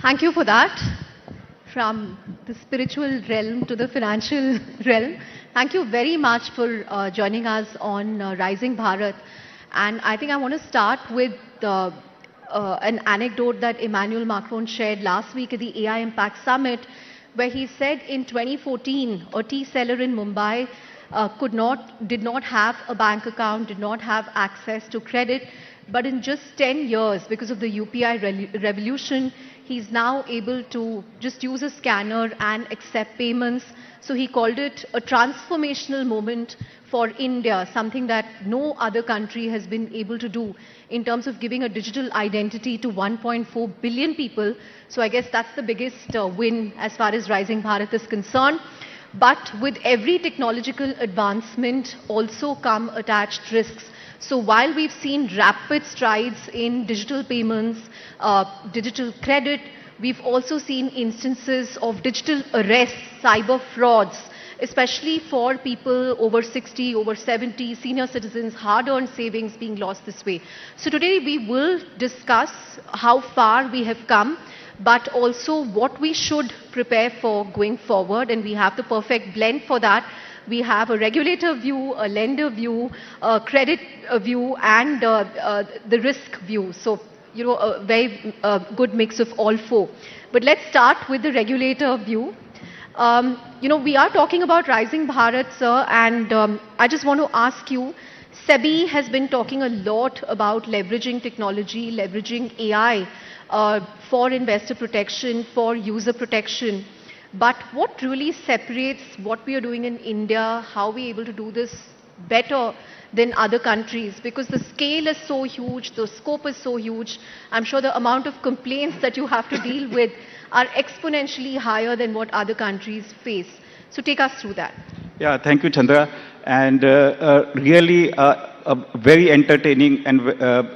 Thank you for that. From the spiritual realm to the financial realm. Thank you very much for joining us on Rising Bharat. And I think I want to start with an anecdote that Emmanuel Macron shared last week at the AI Impact Summit, where he said in 2014, a tea seller in Mumbai did not have a bank account, did not have access to credit, but in just 10 years, because of the UPI revolution, he's now able to just use a scanner and accept payments. So he called it a transformational moment for India, something that no other country has been able to do in terms of giving a digital identity to 1.4 billion people. So I guess that's the biggest win as far as Rising Bharat is concerned. But with every technological advancement also come attached risks. So while we've seen rapid strides in digital payments, digital credit, we've also seen instances of digital arrests, cyber frauds, especially for people over 60, over 70, senior citizens, hard-earned savings being lost this way. So today we will discuss how far we have come, but also what we should prepare for going forward, and we have the perfect blend for that. We have a regulator view, a lender view, a credit view, and the risk view. So, a very good mix of all four. But let's start with the regulator view. We are talking about Rising Bharat, sir, and I just want to ask you, SEBI has been talking a lot about leveraging technology, leveraging AI for investor protection, for user protection. But what really separates what we are doing in India, how we are able to do this better than other countries? Because the scale is so huge, the scope is so huge. I'm sure the amount of complaints that you have to deal with are exponentially higher than what other countries face. So take us through that. Yeah, thank you, Chandra. And really a very entertaining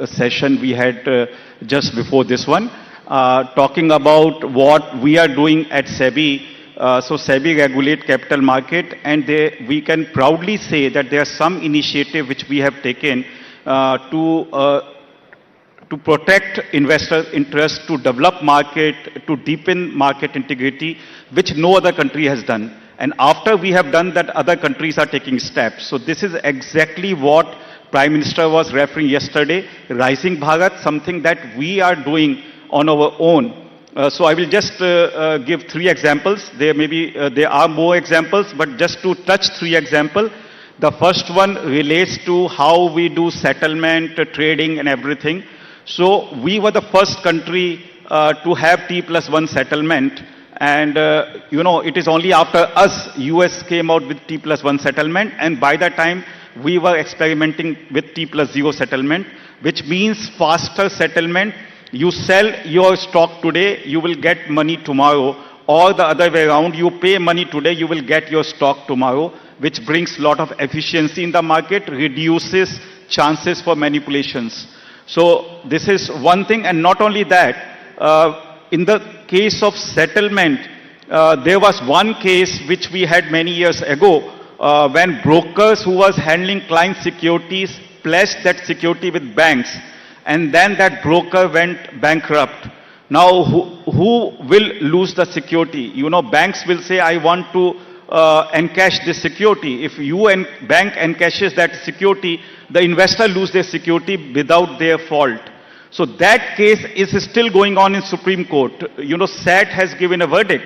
session we had just before this one. Talking about what we are doing at SEBI. So SEBI regulate capital market, and we can proudly say that there are some initiative which we have taken to protect investor interest, to develop market, to deepen market integrity, which no other country has done. And after we have done that, other countries are taking steps. So this is exactly what Prime Minister was referring yesterday, Rising Bharat, something that we are doing on our own. So I will just give three examples. There are more examples, but just to touch three examples. The first one relates to how we do settlement, trading and everything. So we were the first country to have T+1 settlement. And, it is only after us, US came out with T+1 settlement. And by that time, we were experimenting with T+0 settlement, which means faster settlement. You sell your stock today, you will get money tomorrow, or the other way around, you pay money today, you will get your stock tomorrow, which brings a lot of efficiency in the market, reduces chances for manipulations. So this is one thing, and not only that, in the case of settlement, there was one case which we had many years ago, when brokers who was handling client securities pledged that security with banks, and then that broker went bankrupt. Now, who will lose the security? Banks will say, I want to encash this security. If you and bank encashes that security, the investor lose their security without their fault. So that case is still going on in Supreme Court. SAT has given a verdict,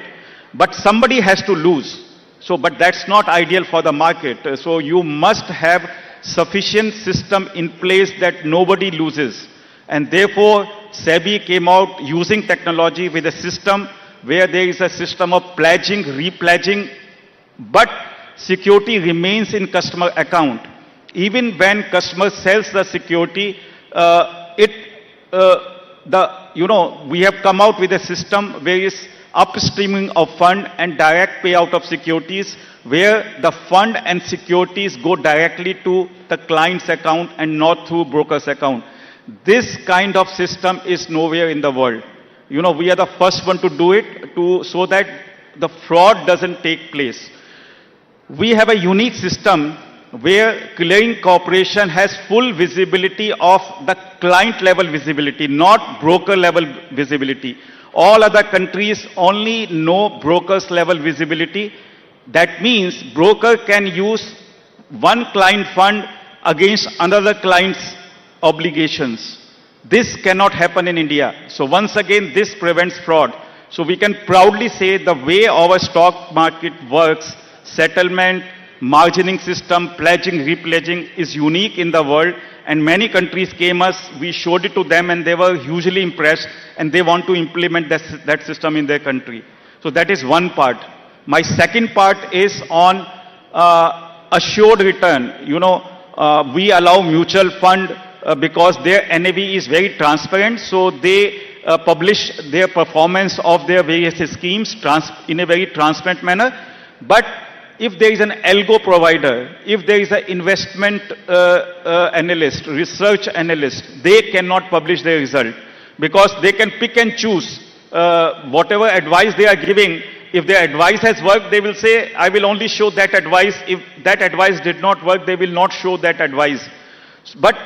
but somebody has to lose. So, but that's not ideal for the market. So you must have sufficient system in place that nobody loses. And therefore, SEBI came out using technology with a system where there is a system of pledging, repledging, but security remains in customer account. Even when customer sells the security, we have come out with a system where is upstreaming of fund and direct payout of securities, where the fund and securities go directly to the client's account and not through broker's account. This kind of system is nowhere in the world. We are the first one to do it so that the fraud doesn't take place. We have a unique system where clearing corporation has full visibility of the client level visibility, not broker level visibility. All other countries only know brokers level visibility. That means broker can use one client fund against another client's obligations. This cannot happen in India. So once again, this prevents fraud. So we can proudly say the way our stock market works, settlement, margining system, pledging, repledging is unique in the world, and many countries came us, we showed it to them and they were hugely impressed and they want to implement that system in their country. So that is one part. My second part is on assured return. We allow mutual fund because their NAV is very transparent, so they publish their performance of their various schemes in a very transparent manner. But if there is an algo provider, if there is an investment analyst, research analyst, they cannot publish their result because they can pick and choose whatever advice they are giving. If their advice has worked, they will say, I will only show that advice. If that advice did not work, they will not show that advice. But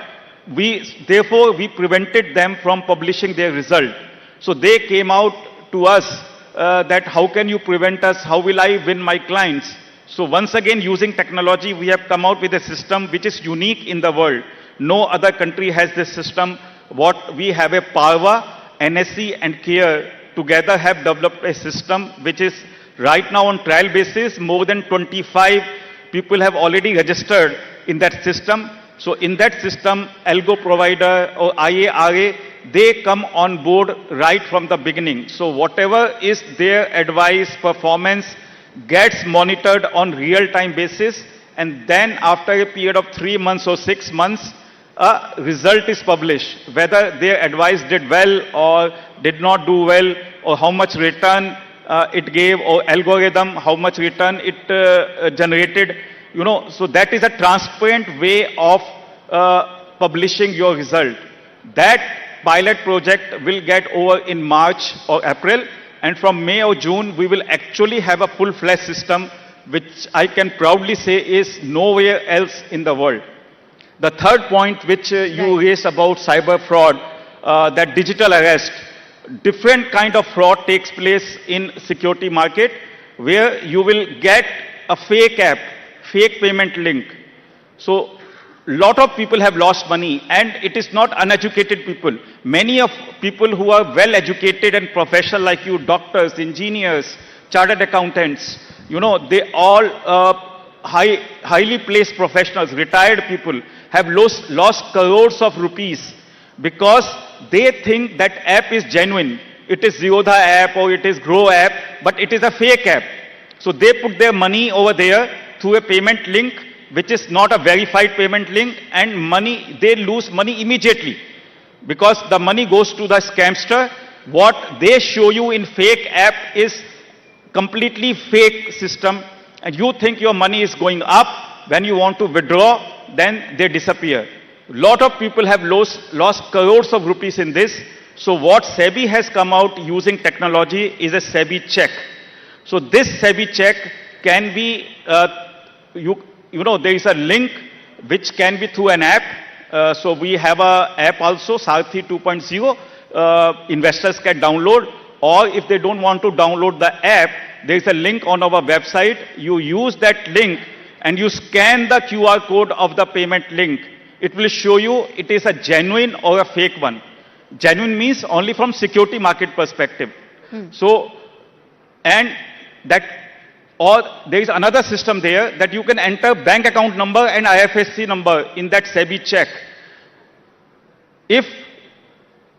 therefore, we prevented them from publishing their result. So they came out to us that how can you prevent us? How will I win my clients? So once again, using technology, we have come out with a system which is unique in the world. No other country has this system. What we have a Parva, NSE and CARE together have developed a system which is right now on trial basis. More than 25 people have already registered in that system. So in that system, algo provider or IARA, they come on board right from the beginning. So whatever is their advice, performance gets monitored on real-time basis, and then after a period of 3 months or 6 months, a result is published, whether their advice did well or did not do well, or how much return it gave, or algorithm, how much return it generated. So that is a transparent way of publishing your result. That pilot project will get over in March or April, and from May or June, we will actually have a full-fledged system, which I can proudly say is nowhere else in the world. The third point which you raised about cyber fraud, that digital arrest, different kind of fraud takes place in security market, where you will get a fake app, fake payment link. So lot of people have lost money, and it is not uneducated people. Many of people who are well educated and professional like you, doctors, engineers, chartered accountants, they all highly placed professionals, retired people have lost crores of rupees because they think that app is genuine. It is Zerodha app or it is Grow app, but it is a fake app. So they put their money over there through a payment link, which is not a verified payment link, and they lose money immediately because the money goes to the scamster. What they show you in fake app is completely fake system, and you think your money is going up. When you want to withdraw, then they disappear. Lot of people have lost crores of rupees in this. So what SEBI has come out using technology is a SEBI check. So this SEBI check can be, there is a link which can be through an app. So we have an app also, Sarthi 2.0. Investors can download, or if they don't want to download the app, there is a link on our website. You use that link and you scan the QR code of the payment link. It will show you it is a genuine or a fake one. Genuine means only from security market perspective. So, and that, or there is another system there that you can enter bank account number and IFSC number in that SEBI check. If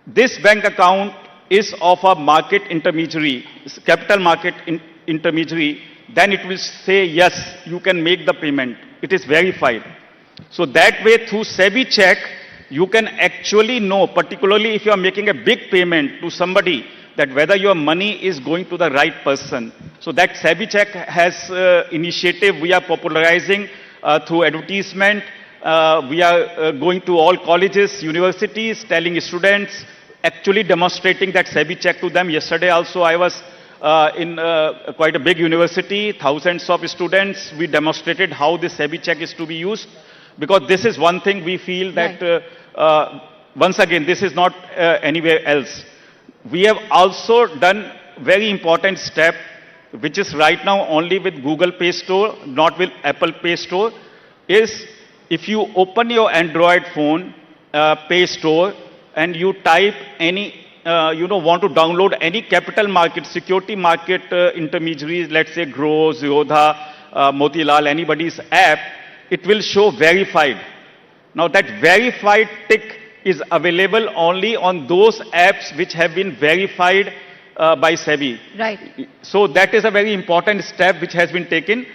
this bank account is of a market intermediary, capital market intermediary, then it will say, yes, you can make the payment. It is verified. So that way, through SEBI check, you can actually know, particularly if you are making a big payment to somebody, that whether your money is going to the right person. So that SEBI check has initiative we are popularizing through advertisement. We are going to all colleges, universities, telling students, actually demonstrating that SEBI check to them. Yesterday also I was in quite a big university, thousands of students. We demonstrated how this SEBI check is to be used, because this is one thing we feel that, once again, this is not anywhere else. we have also done very important step, which is right now only with Google Play Store, not with Apple Play Store, is if you open your Android phone Play Store and you type any, want to download any capital market, security market intermediaries, let's say Grow, Zerodha, Motilal, anybody's app, it will show verified. Now that verified tick is available only on those apps which have been verified by SEBI. Right. So that is a very important step which has been taken.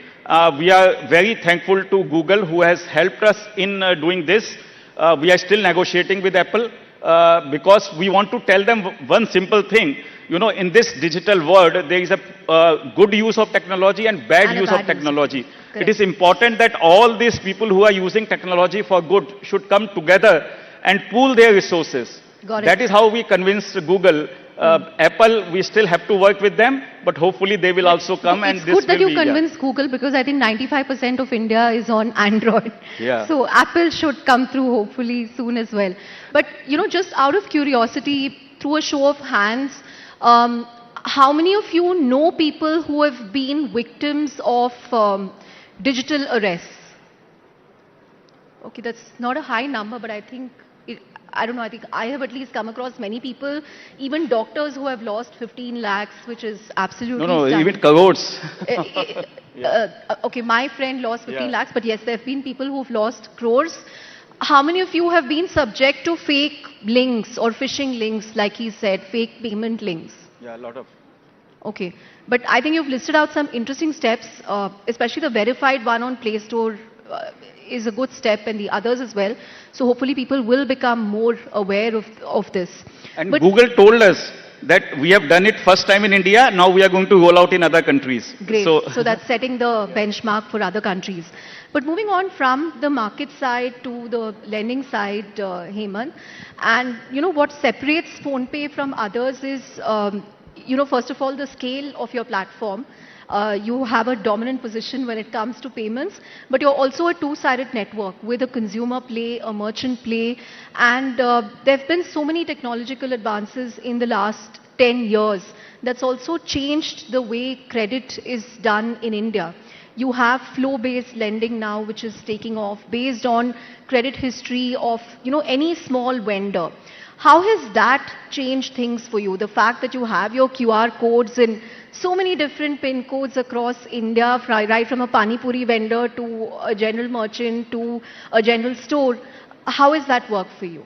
We are very thankful to Google who has helped us in doing this. We are still negotiating with Apple because we want to tell them one simple thing. You know, in this digital world, there is a good use of technology and bad use of technology. It is important that all these people who are using technology for good should come together and pool their resources. Got it. That is how we convinced Google. Apple, we still have to work with them, but hopefully they will also come and it's this good that will you be, convinced Google, because I think 95% of India is on Android. Yeah. So Apple should come through hopefully soon as well. But just out of curiosity, through a show of hands, how many of you know people who have been victims of digital arrests? Okay, that's not a high number, but I think I don't know, I think I have at least come across many people, even doctors who have lost 15 lakhs, which is absolutely stunning. even crores. Okay, my friend lost 15 Yeah. lakhs, but yes, there have been people who've lost crores. How many of you have been subject to fake links or phishing links, like he said, fake payment links? Yeah, a lot of. Okay, but I think you've listed out some interesting steps, especially the verified one on Play Store is a good step, and the others as well. So hopefully people will become more aware of this. And Google told us that we have done it first time in India, now we are going to roll out in other countries. Great. So that's setting the benchmark for other countries. But moving on from the market side to the lending side, Hemant, and what separates PhonePe from others is, first of all, the scale of your platform. You have a dominant position when it comes to payments, but you're also a two-sided network with a consumer play, a merchant play, and there have been so many technological advances in the last 10 years that's also changed the way credit is done in India. You have flow-based lending now, which is taking off based on credit history of any small vendor. How has that changed things for you? The fact that you have your QR codes in so many different PIN codes across India, right from a Pani Puri vendor to a general merchant to a general store. How has that worked for you?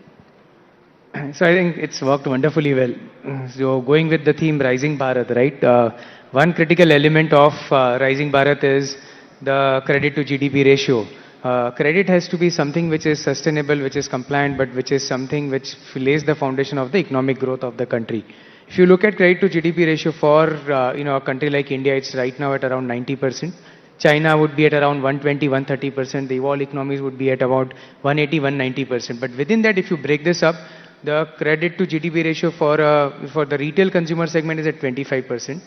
So I think it's worked wonderfully well. So going with the theme Rising Bharat, right? One critical element of Rising Bharat is the credit to GDP ratio. Credit has to be something which is sustainable, which is compliant, but which is something which lays the foundation of the economic growth of the country. If you look at credit to GDP ratio for a country like India, it's right now at around 90%. China would be at around 120, 130%. The evolved economies would be at about 180, 190%. But within that, if you break this up, the credit to GDP ratio for the retail consumer segment is at 25%.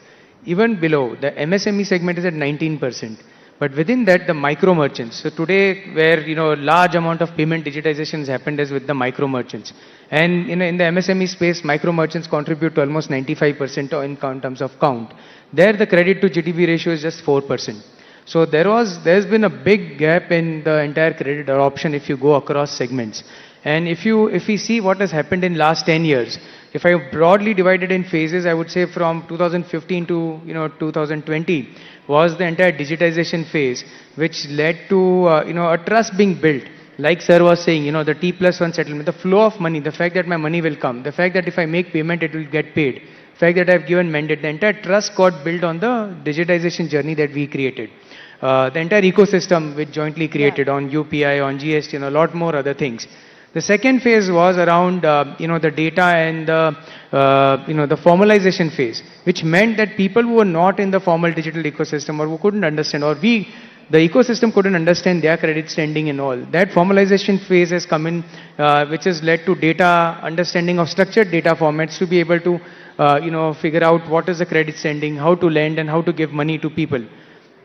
Even below, the MSME segment is at 19%. But within that, the micro merchants. So today, where large amount of payment digitization has happened is with the micro merchants. And in the MSME space, micro merchants contribute to almost 95% in terms of count. There, the credit to GDP ratio is just 4%. So there's been a big gap in the entire credit adoption if you go across segments. And if we see what has happened in last 10 years, if I broadly divided in phases, I would say from 2015 to 2020 was the entire digitization phase, which led to a trust being built. Like sir was saying, the T+1 settlement, the flow of money, the fact that my money will come, the fact that if I make payment, it will get paid, the fact that I've given mandate, the entire trust got built on the digitization journey that we created. The entire ecosystem which jointly created on UPI, on GST, and a lot more other things. The second phase was around, the data and the formalization phase, which meant that people who were not in the formal digital ecosystem or who couldn't understand, or the ecosystem couldn't understand their credit standing and all. That formalization phase has come in, which has led to data understanding of structured data formats to be able to, figure out what is the credit standing, how to lend, and how to give money to people.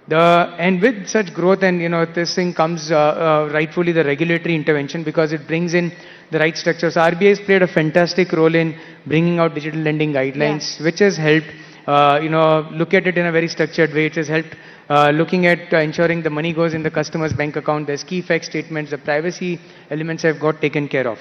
And with such growth and this thing comes rightfully the regulatory intervention, because it brings in the right structure. So RBI has played a fantastic role in bringing out digital lending guidelines, which has helped, look at it in a very structured way. It has helped looking at ensuring the money goes in the customer's bank account. There's key fact statements, the privacy elements have got taken care of.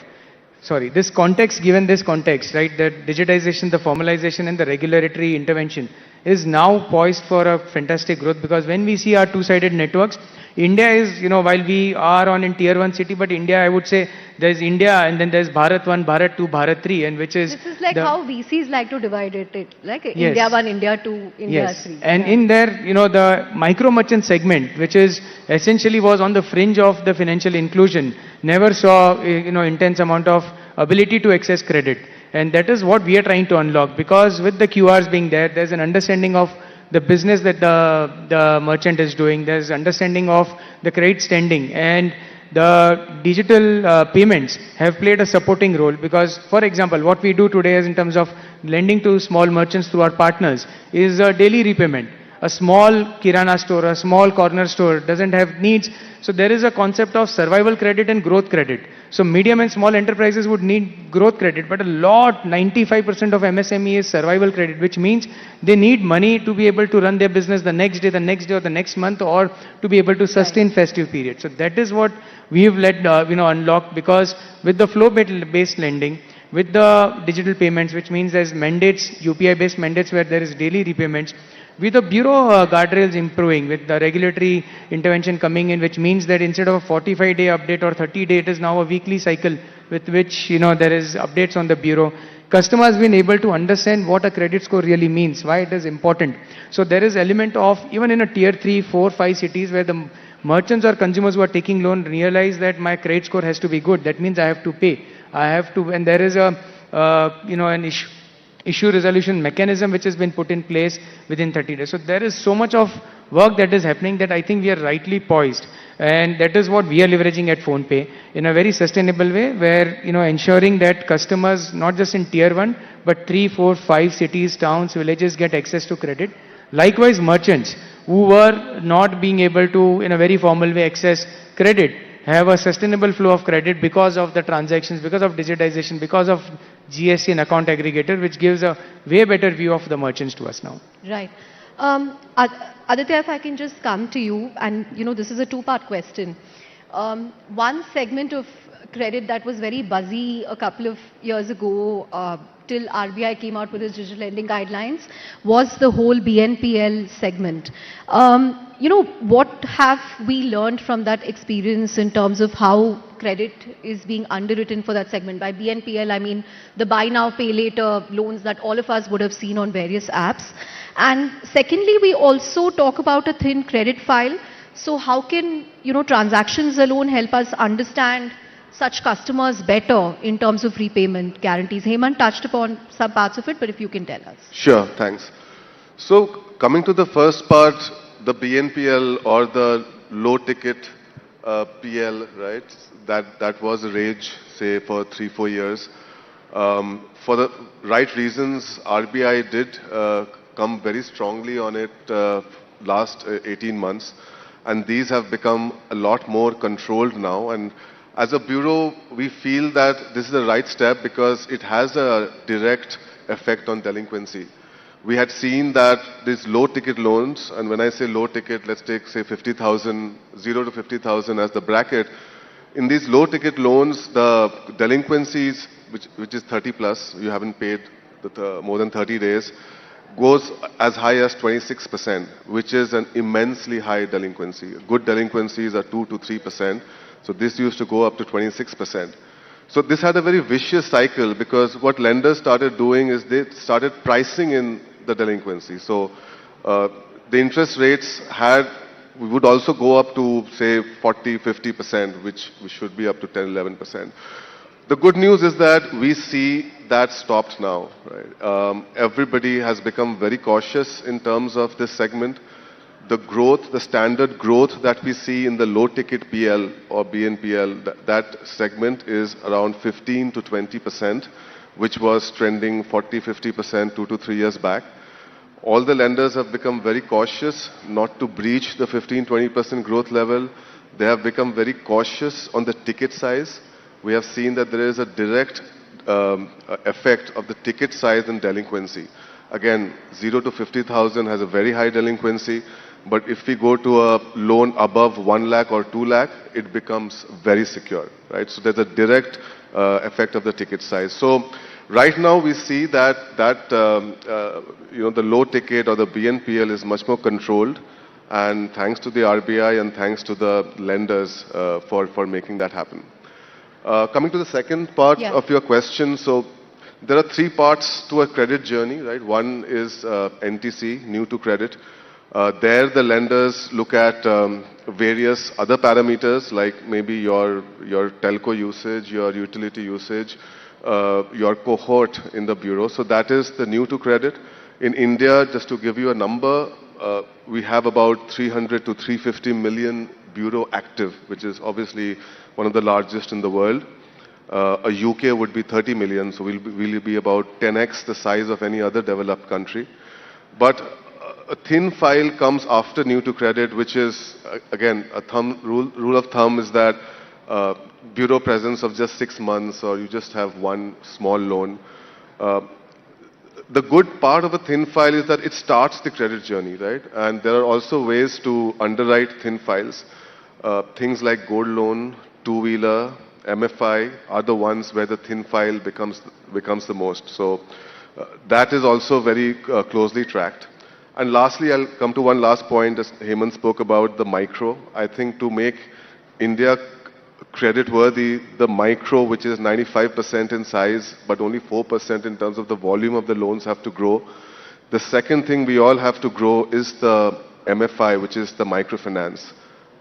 Sorry, this context, given this context, right, the digitization, the formalization and the regulatory intervention is now poised for a fantastic growth, because when we see our two-sided networks, India is, while we are on in tier 1 city, but India, I would say, there's India and then there's Bharat 1, Bharat 2, Bharat 3, and which is... This is like how VCs like to divide it, like Yes. India 1, India 2, India Yes, 3. and in there, the micro merchant segment, which is essentially was on the fringe of the financial inclusion, never saw, intense amount of ability to access credit. And that is what we are trying to unlock, because with the QRs being there, there's an understanding of the business that the merchant is doing, there's understanding of the credit standing, and the digital payments have played a supporting role. Because, for example, what we do today is in terms of lending to small merchants through our partners is a daily repayment. A small kirana store, a small corner store doesn't have needs. So there is a concept of survival credit and growth credit. So medium and small enterprises would need growth credit, but 95% of MSME is survival credit, which means they need money to be able to run their business the next day, or the next month, or to be able to sustain festive period. So that is what we have led, unlocked, because with the flow-based lending, with the digital payments, which means there's mandates, UPI-based mandates where there is daily repayments, with the bureau guardrails improving, with the regulatory intervention coming in, which means that instead of a 45-day update or 30-day, it is now a weekly cycle with which, there is updates on the bureau. Customers have been able to understand what a credit score really means, why it is important. So there is element of, even in a tier 3, 4, 5 cities where the merchants or consumers who are taking loan realize that my credit score has to be good. That means I have to pay. I have to, and there is a, an issue resolution mechanism which has been put in place within 30 days. So there is so much of work that is happening that I think we are rightly poised. And that is what we are leveraging at PhonePe in a very sustainable way, where, ensuring that customers, not just in tier 1, but 3, 4, 5 cities, towns, villages get access to credit. Likewise, merchants who were not being able to, in a very formal way, access credit, have a sustainable flow of credit because of the transactions, because of digitization, because of GST and account aggregator, which gives a way better view of the merchants to us now. Right. Aditya, if I can just come to you, and this is a two-part question. One segment of credit that was very buzzy a couple of years ago, till RBI came out with its digital lending guidelines, was the whole BNPL segment. What have we learned from that experience in terms of how credit is being underwritten for that segment? By BNPL, I mean the buy now, pay later loans that all of us would have seen on various apps. And secondly, we also talk about a thin credit file. So how can, transactions alone help us understand such customers better in terms of repayment guarantees? Hemant touched upon some parts of it, but if you can tell us. Sure, thanks. So coming to the first part, the BNPL or the low ticket PL, right? That was a rage, say, for 3-4 years. For the right reasons, RBI did come very strongly on it last 18 months. And these have become a lot more controlled now. And as a bureau, we feel that this is the right step because it has a direct effect on delinquency. We had seen that these low ticket loans, and when I say low ticket, let's take say 50,000, 0 to 50,000 as the bracket. In these low ticket loans, the delinquencies, which is 30 plus, you haven't paid more than 30 days, goes as high as 26%, which is an immensely high delinquency. Good delinquencies are 2 to 3%. So this used to go up to 26%. So this had a very vicious cycle because what lenders started doing is they started pricing in the delinquency. So the interest rates would also go up to say 40, 50%, which should be up to 10, 11%. The good news is that we see that stopped now. Right? Everybody has become very cautious in terms of this segment. The growth, the standard growth that we see in the low ticket PL or BNPL, that segment is around 15 to 20%, which was trending 40, 50% 2 to 3 years back. All the lenders have become very cautious not to breach the 15, 20% growth level. They have become very cautious on the ticket size. we have seen that there is a direct effect of the ticket size and delinquency. Again, 0 to 50,000 has a very high delinquency, but if we go to a loan above 1 lakh or 2 lakh, it becomes very secure, right? So there's a direct effect of the ticket size. So right now we see that the low ticket or the BNPL is much more controlled, and thanks to the RBI and thanks to the lenders for making that happen. Coming to the second part of your question, so there are 3 parts to a credit journey, right? One is NTC, new to credit. There the lenders look at various other parameters like maybe your telco usage, your utility usage, your cohort in the bureau. So that is the new to credit. In India, just to give you a number, we have about 300 to 350 million bureau active, which is obviously one of the largest in the world. A UK would be 30 million, so we'll be about 10x the size of any other developed country. But a thin file comes after new to credit, which is, again, a rule of thumb is that bureau presence of just 6 months, or you just have one small loan. The good part of a thin file is that it starts the credit journey, right? And there are also ways to underwrite thin files. Things like gold loan, two-wheeler, MFI are the ones where the thin file becomes the most. So that is also very closely tracked. And lastly, I'll come to one last point, as Hemant spoke about the micro. I think to make India credit-worthy, the micro, which is 95% in size, but only 4% in terms of the volume of the loans, have to grow. The second thing we all have to grow is the MFI, which is the microfinance.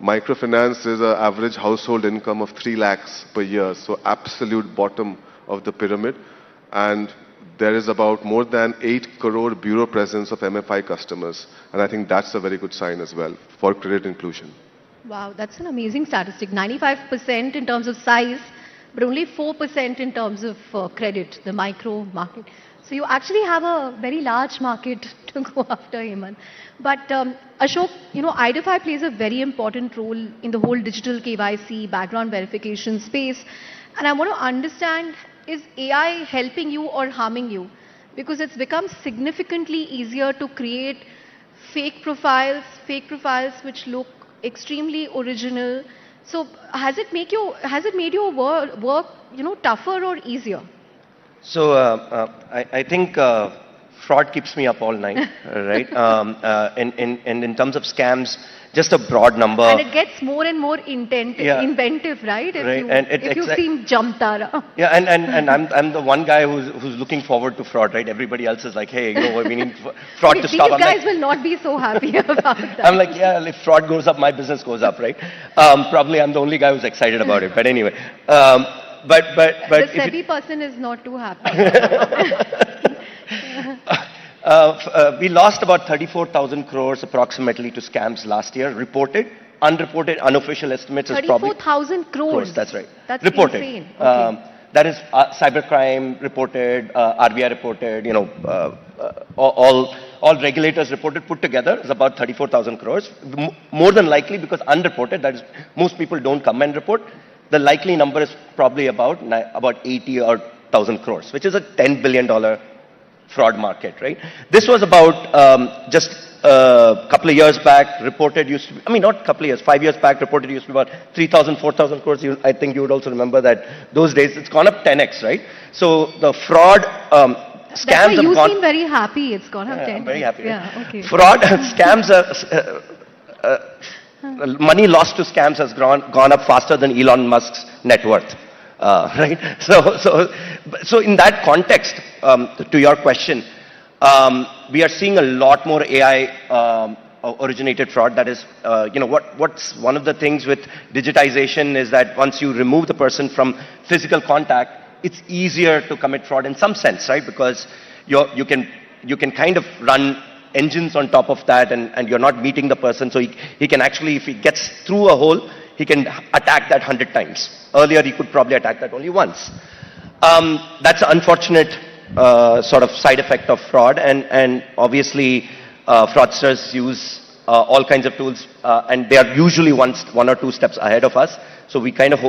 Microfinance is an average household income of 3 lakhs per year, so absolute bottom of the pyramid. And there is about more than 8 crore bureau presence of MFI customers. And I think that's a very good sign as well for credit inclusion. Wow, that's an amazing statistic. 95% in terms of size, but only 4% in terms of credit, the micro market. So you actually have a very large market to go after, Hemant. But Ashok, IDFI plays a very important role in the whole digital KYC, background verification space. And I want to understand, is AI helping you or harming you? Because it's become significantly easier to create fake profiles which look extremely original. So has it made your work tougher or easier? So I think fraud keeps me up all night, right? And in terms of scams, just a broad number. And it gets more and more inventive, right? If you seem Jamtara. Yeah, and I'm the one guy who's looking forward to fraud, right? Everybody else is like, hey, we need fraud to stop. These guys will not be so happy about that. I'm like, yeah, if fraud goes up, my business goes up, right? Probably I'm the only guy who's excited about it. But anyway, but the SEBI person is not too happy. We lost about 34,000 crores approximately to scams last year, reported. Unreported, unofficial estimates is probably 34,000 crores. That's right. That's reported. Insane. Okay. That is cybercrime reported, RBI reported. All regulators reported put together is about 34,000 crores. More than likely, because unreported, that is, most people don't come and report. The likely number is probably about 80 or 1,000 crores, which is a $10 billion fraud market, right? This was about just a couple of years back, reported used to be, not a couple of years, 5 years back, reported used to be about 3,000, 4,000 crores. I think you would also remember that those days, it's gone up 10x, right? So the fraud scams That's why you have seem very happy. It's gone up 10x. I'm very happy. Yeah, okay. Fraud scams money lost to scams has gone up faster than Elon Musk's net worth. Right? So in that context, to your question, we are seeing a lot more AI originated fraud. That is, what's one of the things with digitization is that once you remove the person from physical contact, it's easier to commit fraud in some sense, right? Because you can kind of run engines on top of that, and you're not meeting the person, so he can actually, if he gets through a hole, he can attack that 100 times. Earlier, he could probably attack that only once. That's an unfortunate sort of side effect of fraud, and obviously, fraudsters use all kinds of tools, and they are usually one or two steps ahead of us. So we kind of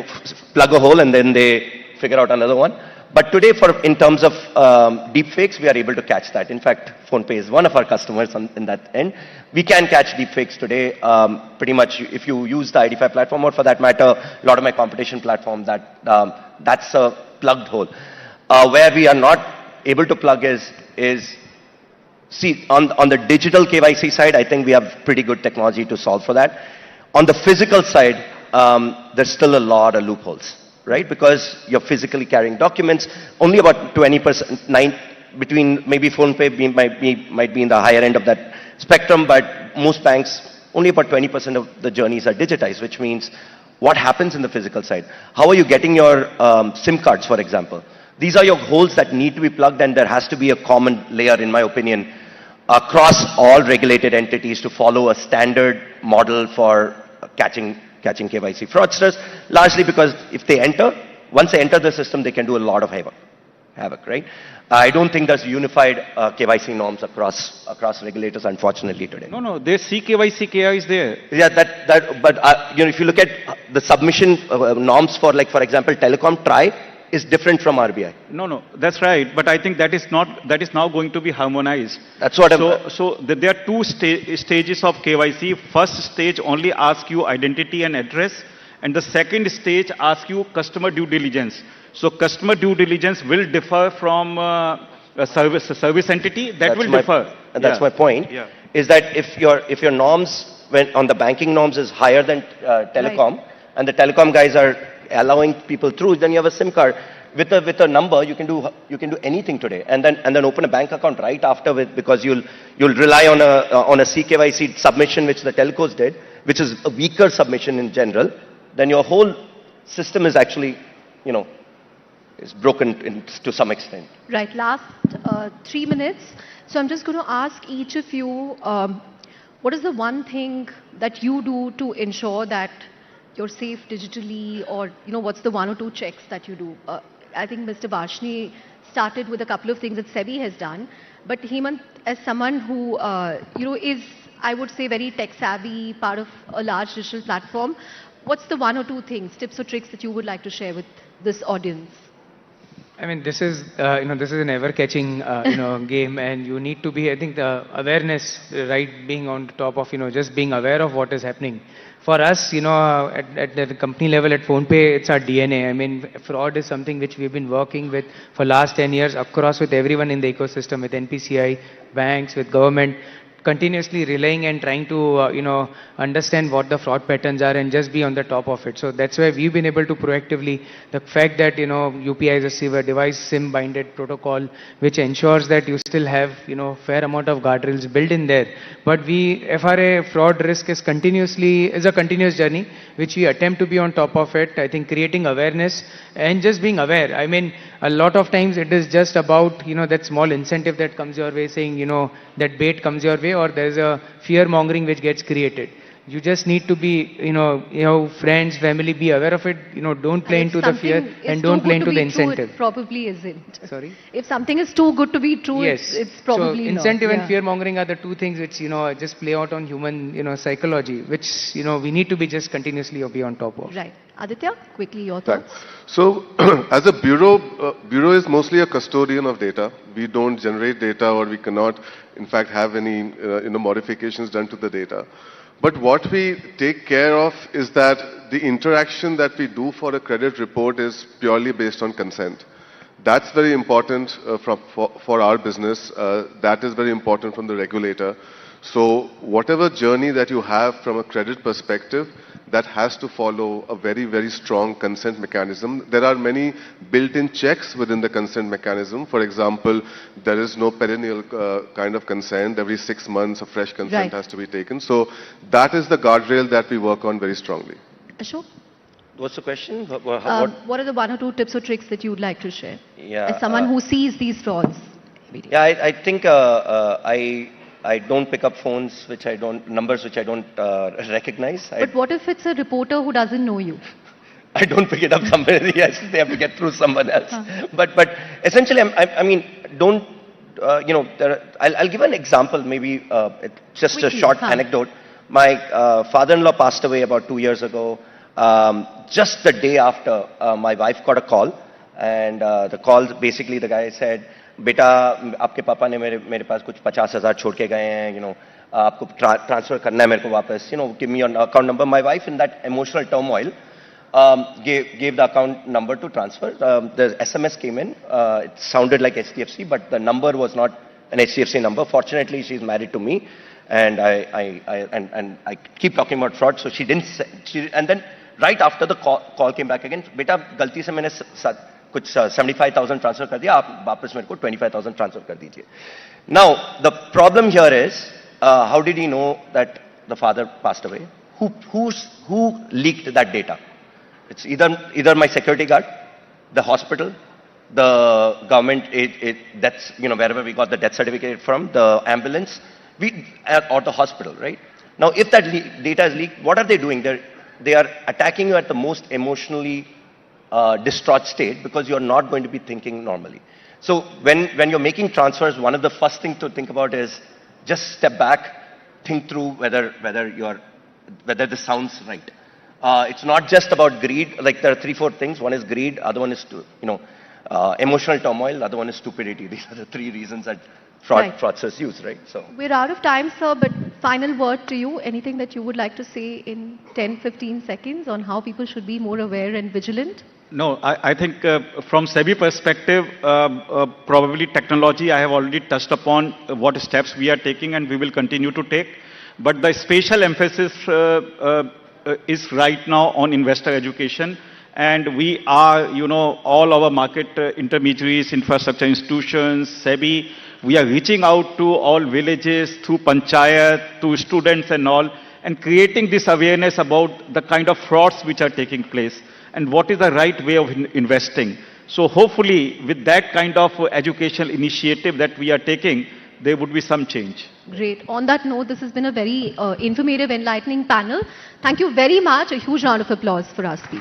plug a hole and then they figure out another one. But today, in terms of deepfakes, we are able to catch that. In fact, PhonePe is one of our customers in that end. We can catch deepfakes today. Pretty much, if you use the ID5 platform, or for that matter, a lot of my competition platform, that's a plugged hole. Where we are not able to plug is see, on the digital KYC side, I think we have pretty good technology to solve for that. On the physical side, there's still a lot of loopholes, right? Because you're physically carrying documents. Only about 20%, between maybe PhonePe might be in the higher end of that spectrum, but most banks, only about 20% of the journeys are digitized, which means what happens in the physical side? How are you getting your SIM cards, for example? These are your holes that need to be plugged, and there has to be a common layer, in my opinion, across all regulated entities to follow a standard model for catching KYC fraudsters, largely because if they once they enter the system, they can do a lot of havoc, right? I don't think there's unified KYC norms across regulators, unfortunately, today. No, there's CKYC, KI is there. Yeah, but if you look at the submission norms for example, telecom, TRAI is different from RBI. No, that's right. But I think that is now going to be harmonized. That's what there are two stages of KYC. First stage only asks you identity and address, and the second stage asks you customer due diligence. So customer due diligence will differ from a service entity. That will differ. And that's my point. Yeah. Is that if your norms on the banking norms is higher than telecom, right, and the telecom guys are allowing people through, then you have a SIM card with a number. You can do anything today, and then open a bank account right after because you'll rely on a CKYC submission which the telcos did, which is a weaker submission in general. Then your whole system is actually is broken to some extent. Right. Last 3 minutes. So I'm just going to ask each of you, what is the one thing that you do to ensure that you're safe digitally, or what's the one or two checks that you do? I think Mr. Varshney started with a couple of things that SEBI has done, but Hemant, as someone who is, I would say, very tech savvy, part of a large digital platform, what's the one or two things, tips or tricks that you would like to share with this audience? I mean, this is an ever-catching, game, and you need to be, I think, the awareness, right, being on top of, just being aware of what is happening. For us, at the company level at PhonePe, it's our DNA. I mean, fraud is something which we've been working with for last 10 years across with everyone in the ecosystem, with NPCI, banks, with government, continuously relaying and trying to, understand what the fraud patterns are and just be on the top of it. So that's why we've been able to proactively, the fact that, UPI is a device SIM-binded protocol, which ensures that you still have, fair amount of guardrails built in there. But FRA fraud risk is a continuous journey, which we attempt to be on top of it. I think creating awareness and just being aware. I mean, a lot of times it is just about, that small incentive that comes your way, saying, that bait comes your way, or there's a fear mongering which gets created. You just need to be, friends, family, be aware of it. Don't play into the fear and don't play into the incentive. It probably isn't. Sorry? If something is too good to be true, yes, it's probably so incentive not. and fear mongering are the two things which, just play out on human, psychology, which, we need to be just continuously be on top of. Right. Aditya, quickly your thoughts. So, as a bureau is mostly a custodian of data. We don't generate data, or we cannot, in fact, have any modifications done to the data. But what we take care of is that the interaction that we do for a credit report is purely based on consent. That's very important for our business. That is very important from the regulator. So whatever journey that you have from a credit perspective, that has to follow a very, very strong consent mechanism. There are many built-in checks within the consent mechanism. For example, there is no perennial kind of consent. Every 6 months, a fresh consent has to be taken. So that is the guardrail that we work on very strongly. Ashok? What's the question? What are the one or two tips or tricks that you would like to share? Yeah, as someone who sees these frauds? Yeah, I think I don't pick up phones numbers which I don't recognize. But what if it's a reporter who doesn't know you? I don't pick it up somewhere. Yes, they have to get through someone else. But essentially, I mean, don't, I'll give an example, maybe just a short anecdote. My father-in-law passed away about 2 years ago. Just the day after, my wife got a call, and the call basically the guy said, "Beta, आपके पापा ने मेरे पास कुछ 50,000 छोड़ के गए हैं, आपको transfer करना है मेरे को वापस, give me your account number." My wife, in that emotional turmoil, gave the account number to transfer. The SMS came in. It sounded like HDFC, but the number was not an HDFC number. Fortunately, she's married to me, and I keep talking about fraud, so she didn't. And then right after the call came back again, "Beta, गलती से मैंने कुछ 75,000 transfer कर दिया, आप वापस मेरे को 25,000 transfer कर दीजिए." Now the problem here is, how did he know that the father passed away? Who leaked that data? It's either my security guard, the hospital, the government, that's, wherever we got the death certificate from, the ambulance, or the hospital, right? Now, if that data is leaked, what are they doing? They are attacking you at the most emotionally distraught state, because you're not going to be thinking normally. So when you're making transfers, one of the first things to think about is just step back, think through whether this sounds right. It's not just about greed. Like, there are 3-4 things. One is greed. Other one is emotional turmoil. Other one is stupidity. These are the 3 reasons that fraudsters use, right? So We're out of time, sir, but final word to you. Anything that you would like to say in 10-15 seconds on how people should be more aware and vigilant? No, I think from SEBI perspective, probably technology, I have already touched upon what steps we are taking and we will continue to take. But the special emphasis is right now on investor education. And we are, all our market intermediaries, infrastructure institutions, SEBI, we are reaching out to all villages through panchayat, to students and all, and creating this awareness about the kind of frauds which are taking place and what is the right way of investing. So hopefully with that kind of educational initiative that we are taking, there would be some change. Great. On that note, this has been a very informative, enlightening panel. Thank you very much. A huge round of applause for our speaker.